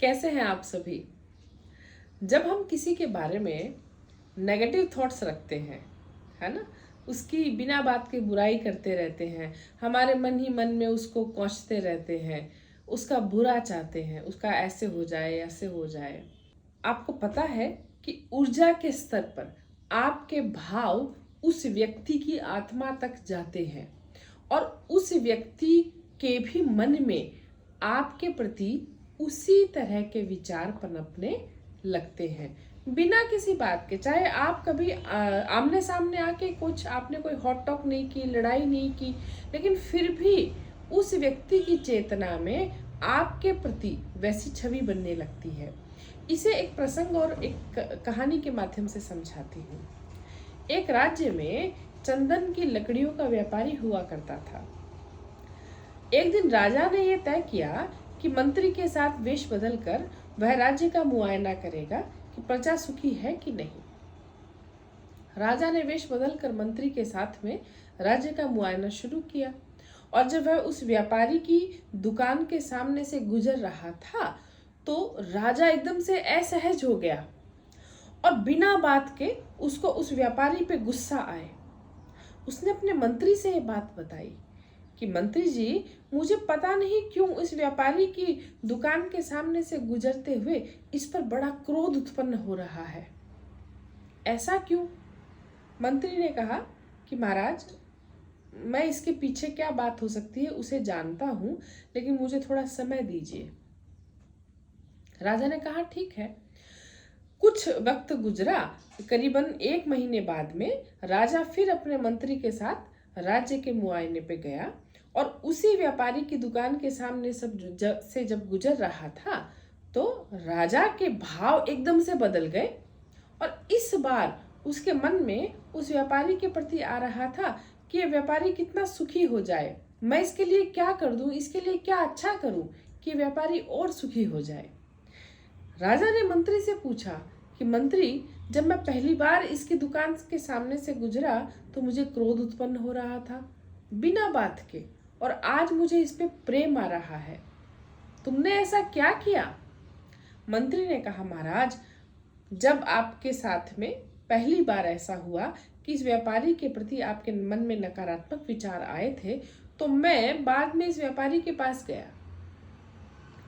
कैसे हैं आप सभी। जब हम किसी के बारे में नेगेटिव थॉट्स रखते हैं, है ना, उसकी बिना बात के बुराई करते रहते हैं, हमारे मन ही मन में उसको कोसते रहते हैं, उसका बुरा चाहते हैं, उसका ऐसे हो जाए ऐसे हो जाए। आपको पता है कि ऊर्जा के स्तर पर आपके भाव उस व्यक्ति की आत्मा तक जाते हैं और उस व्यक्ति के भी मन में आपके प्रति उसी तरह के विचार पनपने लगते हैं बिना किसी बात के। चाहे आप कभी आमने सामने आके कुछ आपने कोई हॉट टॉक नहीं की, लड़ाई नहीं की, लेकिन फिर भी उस व्यक्ति की चेतना में आपके प्रति वैसी छवि बनने लगती है। इसे एक प्रसंग और एक कहानी के माध्यम से समझाती हूँ। एक राज्य में चंदन की लकड़ियों का व्यापारी हुआ करता था। एक दिन राजा ने यह तय किया कि मंत्री के साथ वेश बदलकर वह राज्य का मुआयना करेगा कि प्रजा सुखी है कि नहीं। राजा ने वेश बदलकर मंत्री के साथ में राज्य का मुआयना शुरू किया और जब वह उस व्यापारी की दुकान के सामने से गुजर रहा था तो राजा एकदम से असहज हो गया और बिना बात के उसको उस व्यापारी पे गुस्सा आए। उसने अपने मंत्री से ये बात बताई कि मंत्री जी, मुझे पता नहीं क्यों इस व्यापारी की दुकान के सामने से गुजरते हुए इस पर बड़ा क्रोध उत्पन्न हो रहा है। ऐसा क्यों? मंत्री ने कहा कि महाराज, मैं इसके पीछे क्या बात हो सकती है उसे जानता हूं, लेकिन मुझे थोड़ा समय दीजिए। राजा ने कहा ठीक है। कुछ वक्त गुजरा। करीबन 1 महीने बाद में राजा फिर अपने मंत्री के साथ राज्य के मुआयने पे गया और उसी व्यापारी की दुकान के सामने जब गुजर रहा था तो राजा के भाव एकदम से बदल गए और इस बार उसके मन में उस व्यापारी के प्रति आ रहा था कि ये व्यापारी कितना सुखी हो जाए, मैं इसके लिए क्या कर दूं, इसके लिए क्या अच्छा करूं कि व्यापारी और सुखी हो जाए। राजा ने मंत्री से पूछा कि मंत्री, जब मैं पहली बार इसकी दुकान के सामने से गुजरा तो मुझे क्रोध उत्पन्न हो रहा था बिना बात के, और आज मुझे इस पे प्रेम आ रहा है। तुमने ऐसा क्या किया? मंत्री ने कहा महाराज, जब आपके साथ में पहली बार ऐसा हुआ कि इस व्यापारी के प्रति आपके मन में नकारात्मक विचार आए थे तो मैं बाद में इस व्यापारी के पास गया।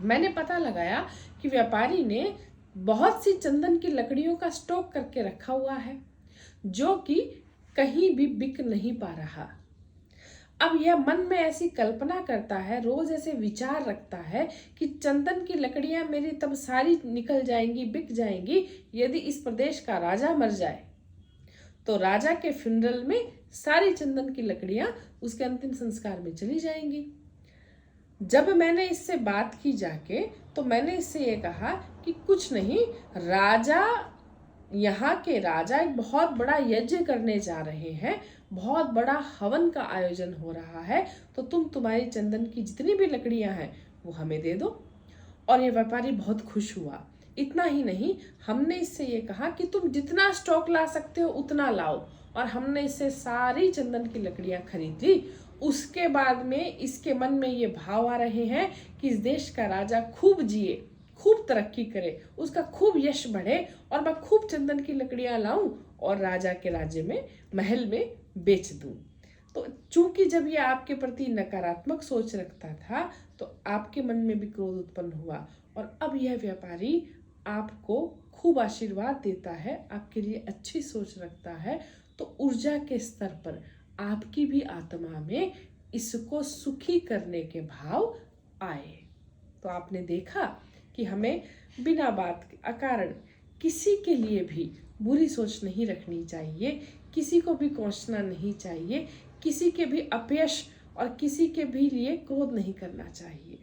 मैंने पता लगाया कि व्यापारी ने बहुत सी चंदन की लकड़ियों का स्टॉक करके रखा हुआ है जो कि कहीं भी बिक नहीं पा रहा। अब यह मन में ऐसी कल्पना करता है, रोज ऐसे विचार रखता है कि चंदन की लकड़ियां मेरी तब सारी निकल जाएंगी, बिक जाएंगी यदि इस प्रदेश का राजा मर जाए तो राजा के फ्यूनरल में सारी चंदन की लकड़ियां उसके अंतिम संस्कार में चली जाएंगी। जब मैंने इससे बात की जाके तो मैंने इससे ये कहा कि कुछ नहीं, यहाँ के राजा एक बहुत बड़ा यज्ञ करने जा रहे हैं, बहुत बड़ा हवन का आयोजन हो रहा है, तो तुम्हारी चंदन की जितनी भी लकड़ियां हैं वो हमें दे दो। और ये व्यापारी बहुत खुश हुआ। इतना ही नहीं, हमने इससे ये कहा कि तुम जितना स्टॉक ला सकते हो उतना लाओ, और हमने इससे सारी चंदन की लकड़ियां खरीद ली। उसके बाद में इसके मन में ये भाव आ रहे हैं कि इस देश का राजा खूब जिए, खूब तरक्की करे, उसका खूब यश बढ़े और मैं खूब चंदन की लकड़ियां लाऊं और राजा के राज्य में, महल में बेच दूं। तो चूंकि जब ये आपके प्रति नकारात्मक सोच रखता था तो आपके मन में भी क्रोध उत्पन्न हुआ और अब यह व्यापारी आपको खूब आशीर्वाद देता है, आपके लिए अच्छी सोच रखता है, तो ऊर्जा के स्तर पर आपकी भी आत्मा में इसको सुखी करने के भाव आए। तो आपने देखा कि हमें बिना बात के अकारण किसी के लिए भी बुरी सोच नहीं रखनी चाहिए, किसी को भी कोसना नहीं चाहिए, किसी के भी अपयश और किसी के भी लिए क्रोध नहीं करना चाहिए।